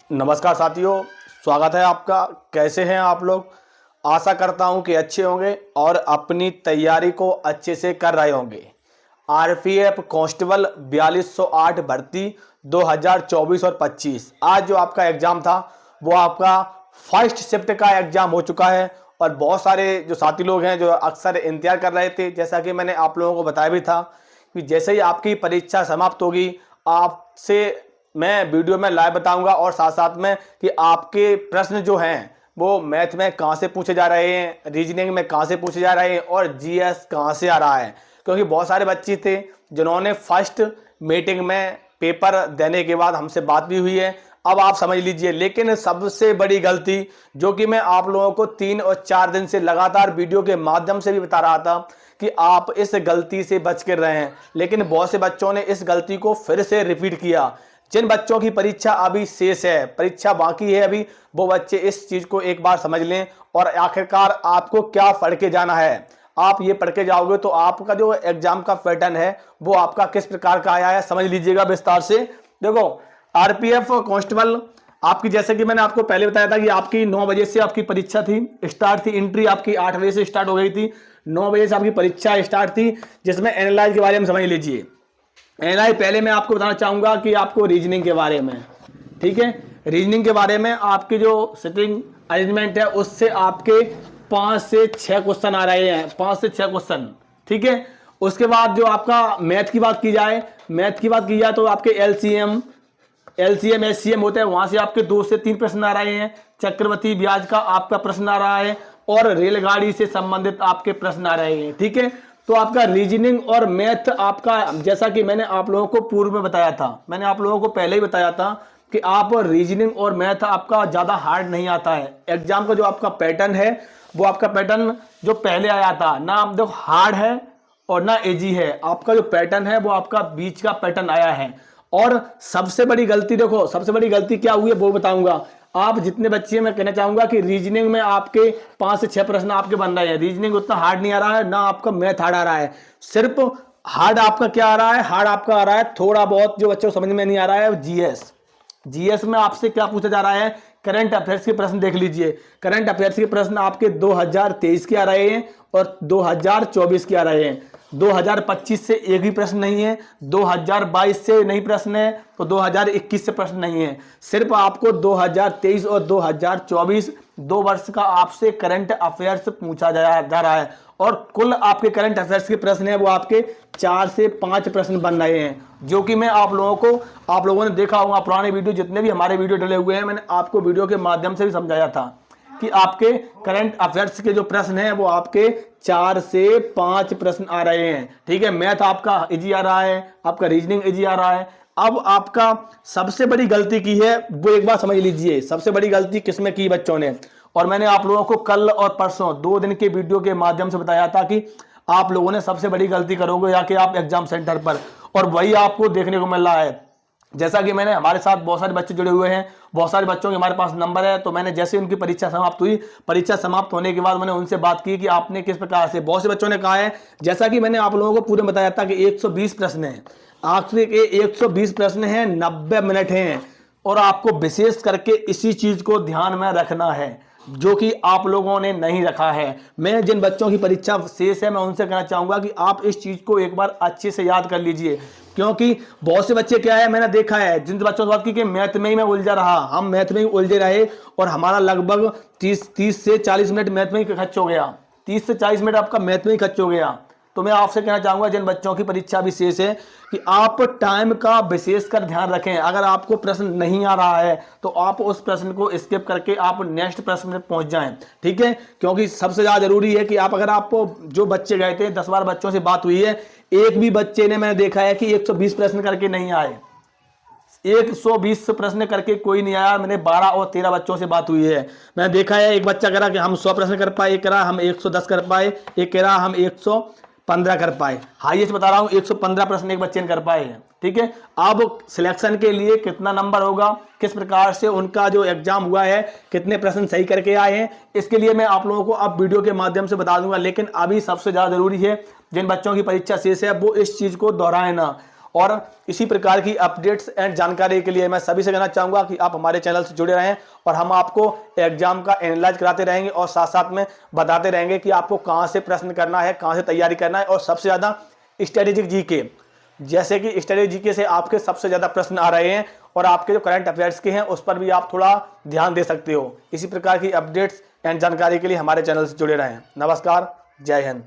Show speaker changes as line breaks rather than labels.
नमस्कार साथियों, स्वागत है आपका। कैसे हैं आप लोग? आशा करता हूं कि अच्छे होंगे और अपनी तैयारी को अच्छे से कर रहे होंगे। आरपीएफ कांस्टेबल 4208 भर्ती 2024 और 25 आज जो आपका एग्ज़ाम था वो आपका फर्स्ट शिफ्ट का एग्ज़ाम हो चुका है। और बहुत सारे जो साथी लोग हैं जो अक्सर इंतजार कर रहे थे, जैसा कि मैंने आप लोगों को बताया भी था कि जैसे ही आपकी परीक्षा समाप्त होगी आपसे मैं वीडियो में लाइव बताऊंगा और साथ साथ में कि आपके प्रश्न जो हैं वो मैथ में कहाँ से पूछे जा रहे हैं, रीजनिंग में कहाँ से पूछे जा रहे हैं और जीएस कहाँ से आ रहा है। क्योंकि बहुत सारे बच्चे थे जिन्होंने फर्स्ट मीटिंग में पेपर देने के बाद हमसे बात भी हुई है, अब आप समझ लीजिए। लेकिन सबसे बड़ी गलती जो कि मैं आप लोगों को 3 और 4 दिन से लगातार वीडियो के माध्यम से भी बता रहा था कि आप इस गलती से बच कर रहे हैं, लेकिन बहुत से बच्चों ने इस गलती को फिर से रिपीट किया। जिन बच्चों की परीक्षा अभी शेष है, परीक्षा बाकी है अभी, वो बच्चे इस चीज को एक बार समझ लें और आखिरकार आपको क्या पढ़ के जाना है। आप ये पढ़ के जाओगे तो आपका जो एग्जाम का पैटर्न है वो आपका किस प्रकार का आया है समझ लीजिएगा विस्तार से। देखो, आरपीएफ कांस्टेबल आपकी, जैसे कि मैंने आपको पहले बताया था कि आपकी 9 बजे से आपकी परीक्षा थी, स्टार्ट थी। एंट्री आपकी 8 बजे से स्टार्ट हो गई थी, 9 बजे से आपकी परीक्षा स्टार्ट थी, जिसमें एनालाइज के बारे में समझ लीजिए। एनालाइज पहले मैं आपको बताना चाहूंगा कि आपको रीजनिंग के बारे में, ठीक है, रीजनिंग के बारे में आपकी जो सिटिंग अरेंजमेंट है उससे आपके 5 से 6 क्वेश्चन आ रहे हैं, 5 से 6 क्वेश्चन, ठीक है। उसके बाद जो आपका मैथ की बात की जाए, तो आपके एलसीएम एससीएम होते हैं, वहां से आपके 2 से 3 प्रश्न आ रहे हैं। चक्रवृद्धि ब्याज का आपका प्रश्न आ रहा है और रेलगाड़ी से संबंधित आपके प्रश्न आ रहे हैं, ठीक है। तो आपका रीजनिंग और मैथ आपका, जैसा कि मैंने आप लोगों को पूर्व में बताया था, मैंने आप लोगों को पहले ही बताया था कि आप रीजनिंग और मैथ आपका ज्यादा हार्ड नहीं आता है। एग्जाम का जो आपका पैटर्न है वो आपका पैटर्न जो पहले आया था ना, आप देखो हार्ड है और ना इजी है। आपका जो पैटर्न है वो आपका बीच का पैटर्न आया है। और सबसे बड़ी गलती, देखो सबसे बड़ी गलती क्या हुई है वो बताऊंगा। आप जितने बच्चे, मैं कहना चाहूंगा कि रीजनिंग में आपके 5 से 6 प्रश्न आपके बन रहे हैं। रीजनिंग उतना हार्ड नहीं आ रहा है, ना आपका मैथ हार्ड आ रहा है। सिर्फ हार्ड आपका क्या आ रहा है, हार्ड आपका आ रहा है थोड़ा बहुत जो बच्चों को समझ में नहीं आ रहा है, जीएस में आपसे क्या पूछा जा रहा है, करंट अफेयर्स के प्रश्न देख लीजिए। करंट अफेयर्स के प्रश्न आपके 2023 के आ रहे हैं और 2024 के आ रहे हैं। 2025 से एक भी प्रश्न नहीं है, 2022 से नहीं प्रश्न है, तो 2021 से प्रश्न नहीं है। सिर्फ आपको 2023 और 2024 2 वर्ष का आपसे करंट अफेयर्स पूछा जा रहा है। और कुल आपके करंट अफेयर्स के प्रश्न है वो आपके 4 से 5 प्रश्न बन रहे हैं, जो कि मैं आप लोगों ने देखा होगा पुराने वीडियो, जितने भी हमारे वीडियो डले हुए हैं, मैंने आपको वीडियो के माध्यम से भी समझाया था कि आपके करंट अफेयर्स के जो प्रश्न हैं वो आपके 4 से 5 प्रश्न आ रहे हैं, ठीक है। मैथ आपका इजी आ रहा है, आपका रीजनिंग इजी आ रहा है। अब आपका सबसे बड़ी गलती की है वो एक बार समझ लीजिए। सबसे बड़ी गलती किसमें की बच्चों ने, और मैंने आप लोगों को कल और परसों 2 दिन के वीडियो के माध्यम से बताया था कि आप लोगों ने सबसे बड़ी गलती करोगे जाके आप एग्जाम सेंटर पर, और वही आपको देखने को मिल रहा है। जैसा कि मैंने, हमारे साथ बहुत सारे बच्चे जुड़े हुए हैं, बहुत सारे बच्चों के हमारे पास नंबर है, तो मैंने जैसे उनकी परीक्षा समाप्त हुई, परीक्षा समाप्त होने के बाद मैंने उनसे बात की कि आपने किस प्रकार से, बहुत से बच्चों ने कहा है, जैसा कि मैंने आप लोगों को पूरे बताया था कि 120 प्रश्न है, आखिरी के 120 प्रश्न हैं, 90 मिनट हैं, और आपको विशेष करके इसी चीज को ध्यान में रखना है जो कि आप लोगों ने नहीं रखा है। मैं जिन बच्चों की परीक्षा शेष है मैं उनसे कहना चाहूंगा कि आप इस चीज को एक बार अच्छे से याद कर लीजिए, क्योंकि बहुत से बच्चे क्या है, मैंने देखा है जिन बच्चों से बात की कि मैथ में ही मैं उलझा रहा, हम मैथ में ही उलझे रहे और हमारा लगभग 30 से 40 मिनट मैथ में ही खर्च हो गया, 30 से 40 मिनट आपका मैथ में ही खर्च हो गया। तो मैं आपसे कहना चाहूंगा जिन बच्चों की परीक्षा विशेष है कि आप टाइम का विशेष कर ध्यान रखें। अगर आपको प्रश्न नहीं आ रहा है तो आप उस प्रश्न को स्किप करके आप नेक्स्ट प्रश्न में पहुंच जाएं, ठीक है। क्योंकि सबसे ज्यादा जरूरी है कि आप, अगर आपको जो बच्चे गए थे 10-12 बच्चों से बात हुई है, एक भी बच्चे ने मैंने देखा है कि 120 प्रश्न करके नहीं आए, 120 प्रश्न करके कोई नहीं आया। मैंने 12 और 13 बच्चों से बात हुई है, मैंने देखा है एक बच्चा कह रहा कि हम 100 प्रश्न कर पाए, एक कह रहा हम 110 कर पाए, एक कह रहा हम 115 कर पाए। हाईएस्ट बता रहा हूं 115 प्रश्न एक बच्चे ने कर पाए हैं, ठीक है। अब सिलेक्शन के लिए कितना नंबर होगा, किस प्रकार से उनका जो एग्जाम हुआ है, कितने प्रश्न सही करके आए हैं, इसके लिए मैं आप लोगों को अब वीडियो के माध्यम से बता दूंगा। लेकिन अभी सबसे ज्यादा जरूरी है जिन बच्चों की परीक्षा शेष है वो इस चीज को दोहराए ना, और इसी प्रकार की अपडेट्स एंड जानकारी के लिए मैं सभी से कहना चाहूँगा कि आप हमारे चैनल से जुड़े रहें और हम आपको एग्जाम का एनालाइज कराते रहेंगे और साथ साथ में बताते रहेंगे कि आपको कहाँ से प्रश्न करना है, कहाँ से तैयारी करना है। और सबसे ज़्यादा स्ट्रेटेजिक जीके, जैसे कि स्ट्रेटेजिक जीके से आपके सबसे ज़्यादा प्रश्न आ रहे हैं और आपके जो करंट अफेयर्स के हैं उस पर भी आप थोड़ा ध्यान दे सकते हो। इसी प्रकार की अपडेट्स एंड जानकारी के लिए हमारे चैनल से जुड़े रहें। नमस्कार, जय हिंद।